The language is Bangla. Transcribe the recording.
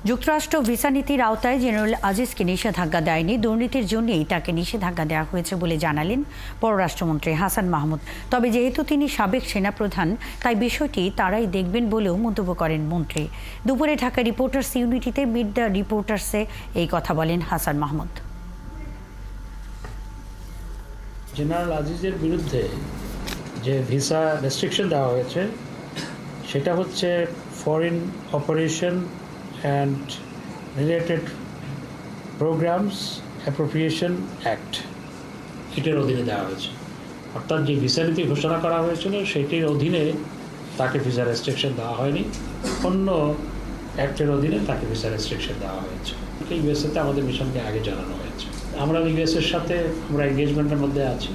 যুক্তরাষ্ট্র ভিসা নীতির আওতায় জেনারেল আজিজকে নিষেধাজ্ঞা দেয়নি, দুর্নীতির জন্যই তাকে নিষেধাজ্ঞা দেওয়া হয়েছে বলে জানালেন পররাষ্ট্রমন্ত্রী হাসান মাহমুদ। তবে যেহেতু তিনি সাবেক সেনাপ্রধান, তাই বিষয়টি তারাই দেখবেন বলেও মন্তব্য করেন মন্ত্রী। দুপুরে ঢাকা রিপোর্টার্স ইউনিটিতে মিট দ্য রিপোর্টার্সে এই কথা বলেন হাসান মাহমুদ। জেনারেল আজিজের বিরুদ্ধে যে ভিসা রেস্ট্রিকশন দেওয়া হয়েছে সেটা হচ্ছে foreign operation and related programs appropriation act, এটার অধীনে দেওয়া হয়েছে। অর্থাৎ যে ভিসা নীতি ঘোষণা করা হয়েছিল সেটির অধীনে তাকে ভিসা রেস্ট্রিকশন দেওয়া হয়নি, অন্য অ্যাক্টের অধীনে তাকে ভিসা রেস্ট্রিকশন দেওয়া হয়েছে। ইউএসএতে আমাদের মিশনকে আগে জানানো হয়েছে। আমরা ইউএসএর সাথে আমরা এঙ্গেজমেন্টের মধ্যে আছি।